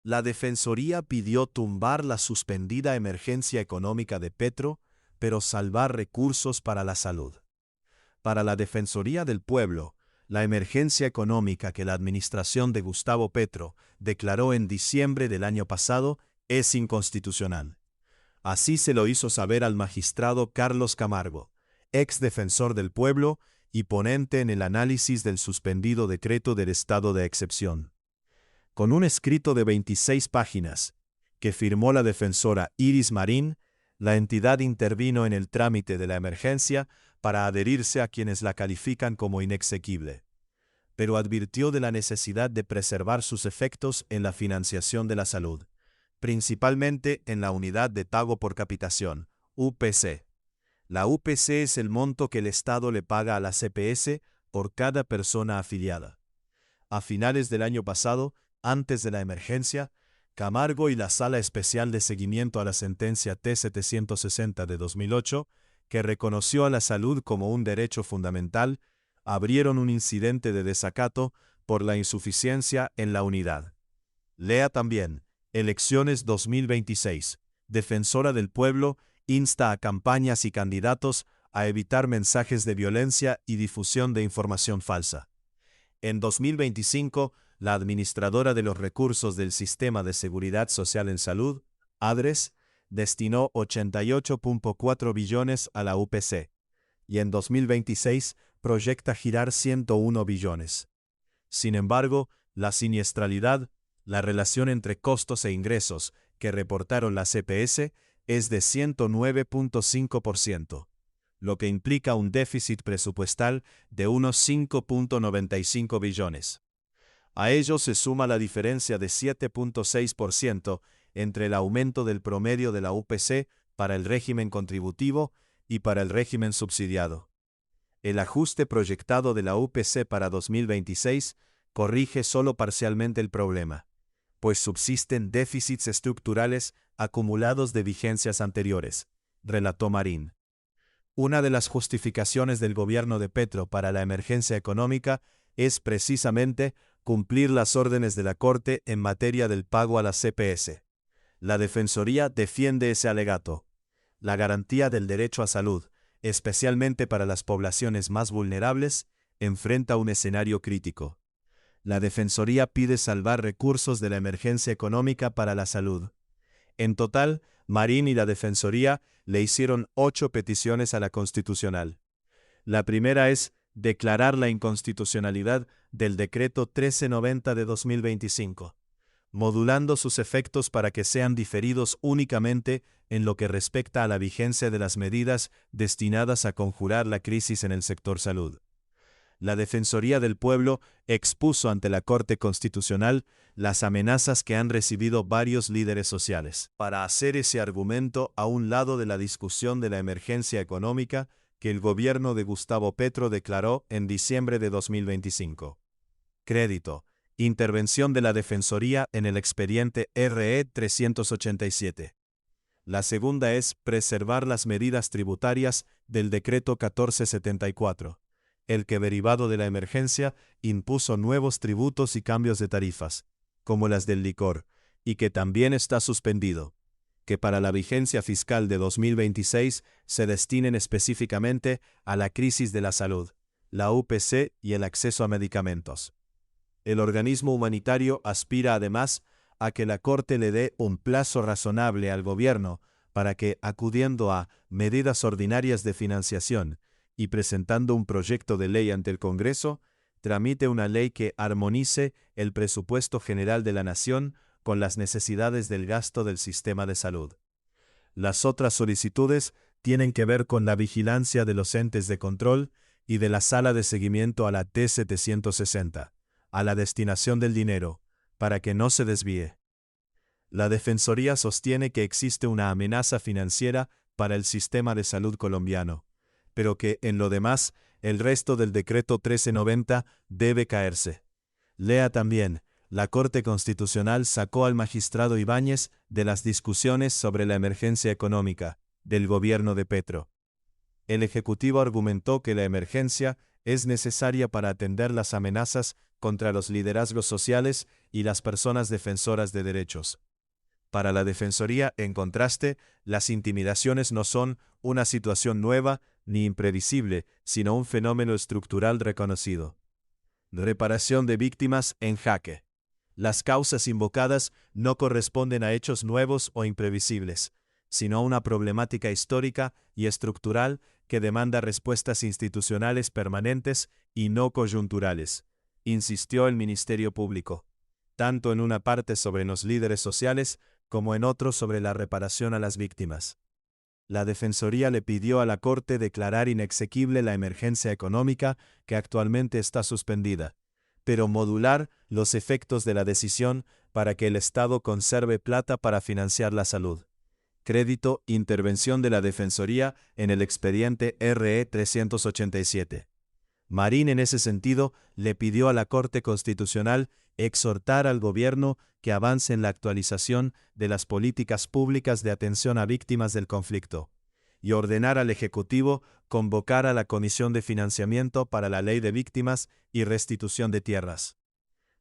La Defensoría pidió tumbar la suspendida emergencia económica de Petro, pero salvar recursos para la salud. Para la Defensoría del Pueblo, la emergencia económica que la administración de Gustavo Petro declaró en diciembre del año pasado es inconstitucional. Así se lo hizo saber al magistrado Carlos Camargo, ex defensor del pueblo y ponente en el análisis del suspendido decreto del estado de excepción. Con un escrito de 26 páginas, que firmó la defensora Iris Marín, la entidad intervino en el trámite de la emergencia para adherirse a quienes la califican como inexequible, pero advirtió de la necesidad de preservar sus efectos en la financiación de la salud, principalmente en la unidad de pago por capitación, UPC. La UPC es el monto que el Estado le paga a la CPS por cada persona afiliada. A finales del año pasado, antes de la emergencia, Camargo y la Sala Especial de Seguimiento a la Sentencia T-760 de 2008, que reconoció a la salud como un derecho fundamental, abrieron un incidente de desacato por la insuficiencia en la unidad. Lea también, Elecciones 2026. Defensora del Pueblo insta a campañas y candidatos a evitar mensajes de violencia y difusión de información falsa. En 2025, la administradora de los recursos del Sistema de Seguridad Social en Salud, ADRES, destinó 88.4 billones a la UPC, y en 2026 proyecta girar 101 billones. Sin embargo, la siniestralidad, la relación entre costos e ingresos que reportaron la CPS es de 109.5%, lo que implica un déficit presupuestal de unos 5.95 billones. A ello se suma la diferencia de 7.6% entre el aumento del promedio de la UPC para el régimen contributivo y para el régimen subsidiado. El ajuste proyectado de la UPC para 2026 corrige solo parcialmente el problema, pues subsisten déficits estructurales acumulados de vigencias anteriores, relató Marín. Una de las justificaciones del gobierno de Petro para la emergencia económica es precisamente cumplir las órdenes de la Corte en materia del pago a la CPS. La Defensoría defiende ese alegato. La garantía del derecho a salud, especialmente para las poblaciones más vulnerables, enfrenta un escenario crítico. La Defensoría pide salvar recursos de la emergencia económica para la salud. En total, Marín y la Defensoría le hicieron 8 peticiones a la Constitucional. La primera es declarar la inconstitucionalidad del Decreto 1390 de 2025, modulando sus efectos para que sean diferidos únicamente en lo que respecta a la vigencia de las medidas destinadas a conjurar la crisis en el sector salud. La Defensoría del Pueblo expuso ante la Corte Constitucional las amenazas que han recibido varios líderes sociales, para hacer ese argumento a un lado de la discusión de la emergencia económica que el gobierno de Gustavo Petro declaró en diciembre de 2025. Crédito. Intervención de la Defensoría en el expediente RE 387. La segunda es preservar las medidas tributarias del Decreto 1474, el que derivado de la emergencia impuso nuevos tributos y cambios de tarifas, como las del licor, y que también está suspendido, que para la vigencia fiscal de 2026 se destinen específicamente a la crisis de la salud, la UPC y el acceso a medicamentos. El organismo humanitario aspira además a que la Corte le dé un plazo razonable al gobierno para que, acudiendo a medidas ordinarias de financiación y presentando un proyecto de ley ante el Congreso, tramite una ley que armonice el presupuesto general de la nación con las necesidades del gasto del sistema de salud. Las otras solicitudes tienen que ver con la vigilancia de los entes de control y de la sala de seguimiento a la T-760, a la destinación del dinero, para que no se desvíe. La Defensoría sostiene que existe una amenaza financiera para el sistema de salud colombiano, pero que, en lo demás, el resto del decreto 1390 debe caerse. Lea también, la Corte Constitucional sacó al magistrado Ibáñez de las discusiones sobre la emergencia económica del gobierno de Petro. El Ejecutivo argumentó que la emergencia es necesaria para atender las amenazas contra los liderazgos sociales y las personas defensoras de derechos. Para la Defensoría, en contraste, las intimidaciones no son una situación nueva ni imprevisible, sino un fenómeno estructural reconocido. Reparación de víctimas en jaque. Las causas invocadas no corresponden a hechos nuevos o imprevisibles, sino a una problemática histórica y estructural que demanda respuestas institucionales permanentes y no coyunturales, insistió el Ministerio Público, tanto en una parte sobre los líderes sociales como en otro sobre la reparación a las víctimas. La Defensoría le pidió a la Corte declarar inexequible la emergencia económica que actualmente está suspendida, pero modular los efectos de la decisión para que el Estado conserve plata para financiar la salud. Crédito, intervención de la Defensoría en el expediente RE 387. Marín, en ese sentido, le pidió a la Corte Constitucional exhortar al Gobierno que avance en la actualización de las políticas públicas de atención a víctimas del conflicto, y ordenar al Ejecutivo convocar a la Comisión de Financiamiento para la Ley de Víctimas y Restitución de Tierras.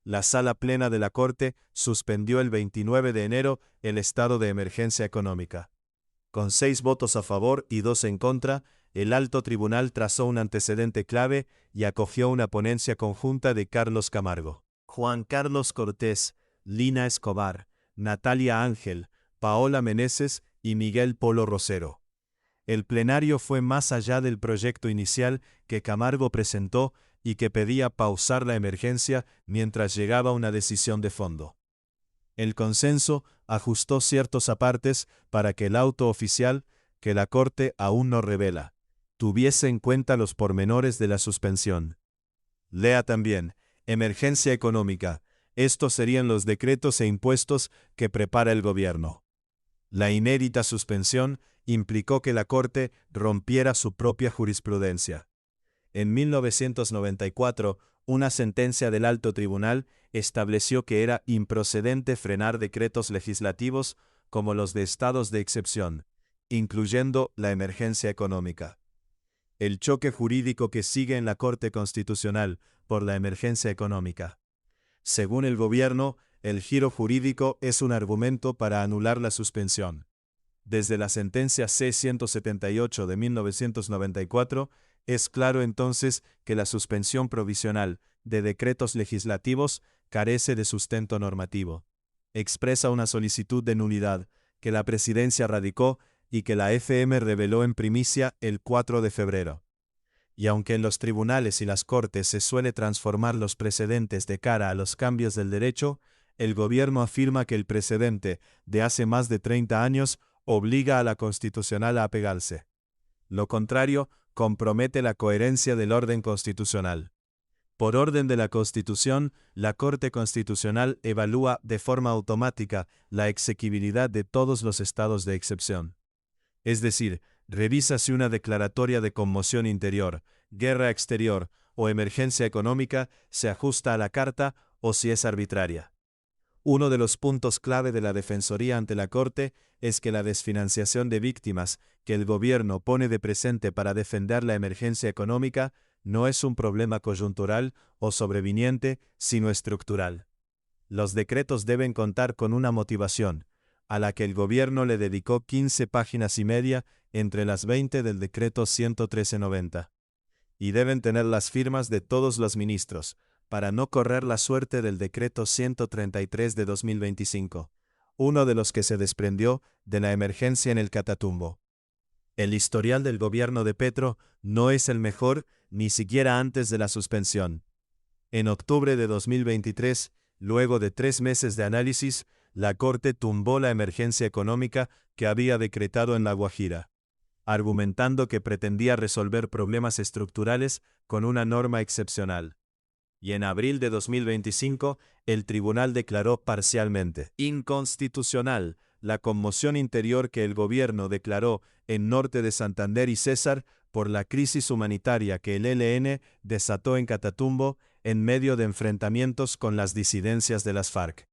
La Sala Plena de la Corte suspendió el 29 de enero el estado de emergencia económica. Con 6 votos a favor y 2 en contra, el Alto Tribunal trazó un antecedente clave y acogió una ponencia conjunta de Carlos Camargo, Juan Carlos Cortés, Lina Escobar, Natalia Ángel, Paola Meneses y Miguel Polo Rosero. El plenario fue más allá del proyecto inicial que Camargo presentó y que pedía pausar la emergencia mientras llegaba una decisión de fondo. El consenso ajustó ciertos apartes para que el auto oficial, que la Corte aún no revela, tuviese en cuenta los pormenores de la suspensión. Lea también, emergencia económica. Estos serían los decretos e impuestos que prepara el gobierno. La inédita suspensión implicó que la Corte rompiera su propia jurisprudencia. En 1994, una sentencia del Alto Tribunal estableció que era improcedente frenar decretos legislativos como los de estados de excepción, incluyendo la emergencia económica. El choque jurídico que sigue en la Corte Constitucional por la emergencia económica. Según el gobierno, el giro jurídico es un argumento para anular la suspensión. Desde la sentencia C-178 de 1994, es claro entonces que la suspensión provisional de decretos legislativos carece de sustento normativo. Expresa una solicitud de nulidad que la Presidencia radicó y que la FM reveló en primicia el 4 de febrero. Y aunque en los tribunales y las cortes se suele transformar los precedentes de cara a los cambios del derecho, el gobierno afirma que el precedente de hace más de 30 años obliga a la Constitucional a apegarse. Lo contrario compromete la coherencia del orden constitucional. Por orden de la Constitución, la Corte Constitucional evalúa de forma automática la exequibilidad de todos los estados de excepción. Es decir, revisa si una declaratoria de conmoción interior, guerra exterior o emergencia económica se ajusta a la Carta o si es arbitraria. Uno de los puntos clave de la Defensoría ante la Corte es que la desfinanciación de víctimas que el gobierno pone de presente para defender la emergencia económica no es un problema coyuntural o sobreviniente, sino estructural. Los decretos deben contar con una motivación, a la que el gobierno le dedicó 15 páginas y media entre las 20 del decreto 11390. Y deben tener las firmas de todos los ministros, para no correr la suerte del decreto 133 de 2025, uno de los que se desprendió de la emergencia en el Catatumbo. El historial del gobierno de Petro no es el mejor ni siquiera antes de la suspensión. En octubre de 2023, luego de 3 meses de análisis, la Corte tumbó la emergencia económica que había decretado en La Guajira, argumentando que pretendía resolver problemas estructurales con una norma excepcional. Y en abril de 2025, el tribunal declaró parcialmente inconstitucional la conmoción interior que el gobierno declaró en Norte de Santander y Cesar por la crisis humanitaria que el ELN desató en Catatumbo en medio de enfrentamientos con las disidencias de las FARC.